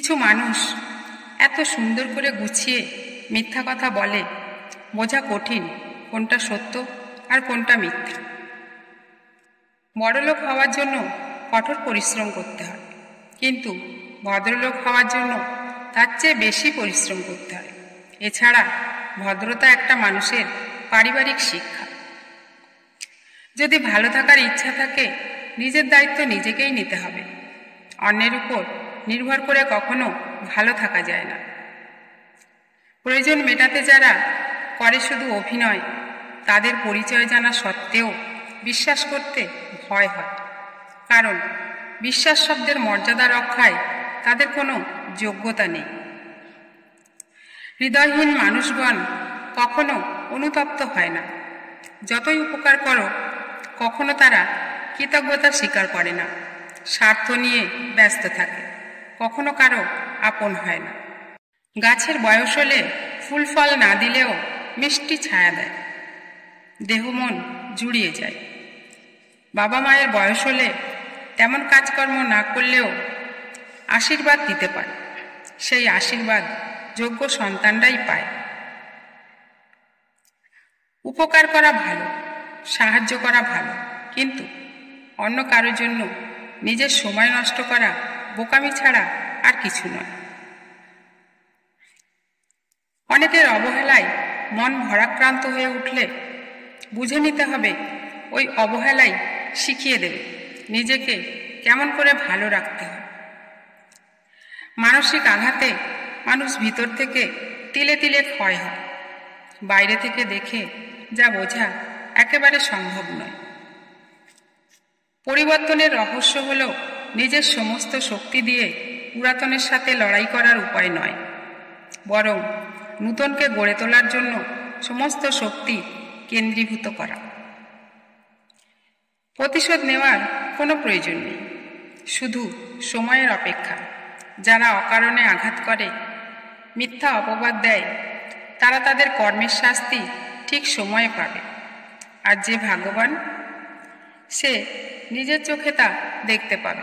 কিছু মানুষ এত সুন্দর করে গুছিয়ে মিথ্যা কথা বলে, বোঝা কঠিন কোনটা সত্য আর কোনটা মিথ্যা। বড়লোক হওয়ার জন্য কঠোর পরিশ্রম করতে হয়, কিন্তু ভদ্রলোক হওয়ার জন্য তার চেয়ে বেশি পরিশ্রম করতে হয়। এছাড়া ভদ্রতা একটা মানুষের পারিবারিক শিক্ষা। যদি ভালো থাকার ইচ্ছা থাকে, নিজের দায়িত্ব নিজেকেই নিতে হবে। অন্যের উপর নির্ভর করে কখনো ভালো থাকা যায় না। প্রয়োজন মেটাতে যারা করে শুধু অভিনয়, তাদের পরিচয় জানা সত্ত্বেও বিশ্বাস করতে ভয় হয়, কারণ বিশ্বাস শব্দের মর্যাদা রক্ষায় তাদের কোনো যোগ্যতা নেই। হৃদয়হীন মানুষগণ কখনো অনুতপ্ত হয় না। যতই উপকার করো, কখনো তারা কৃতজ্ঞতা স্বীকার করে না। স্বার্থ নিয়ে ব্যস্ত থাকে, কখনো কারো আপন হয় না। গাছের বয়স হলে ফুল ফল না দিলেও মিষ্টি ছায়া দেয়, দেহ মন জুড়িয়ে যায়। বাবা মায়ের বয়স হলে তেমন কাজকর্ম না করলেও আশীর্বাদ দিতে পারে, সেই আশীর্বাদ যোগ্য সন্তানরাই পায়। উপকার করা ভালো, সাহায্য করা ভালো, কিন্তু অন্য কারোর জন্য নিজের সময় নষ্ট করা বোকামি ছাড়া আর কিছু নয়। অনেকের অবহেলায় মন ভারাক্রান্ত হয়ে উঠলে বুঝে নিতে হবে, ওই অবহেলাই শিখিয়ে দেবে নিজেকে কেমন করে ভালো রাখতে হয়। মানসিক আঘাতে মানুষ ভিতর থেকে তিলে তিলে ক্ষয় হয়। বাইরে থেকে দেখে যা বোঝা একেবারে সম্ভব নয়। পরিবর্তনের রহস্য হল নিজের সমস্ত শক্তি দিয়ে পুরাতনের সাথে লড়াই করার উপায় নয়, বরং নূতনকে গড়ে তোলার জন্য সমস্ত শক্তি কেন্দ্রীভূত করা। প্রতিশোধ নেওয়ার কোনো প্রয়োজন নেই, শুধু সময়ের অপেক্ষা। যারা অকারণে আঘাত করে, মিথ্যা অপবাদ দেয়, তারা তাদের কর্মের শাস্তি ঠিক সময়ে পাবে। আর যে ভাগ্যবান, সে নিজের চোখে তা দেখতে পাবে।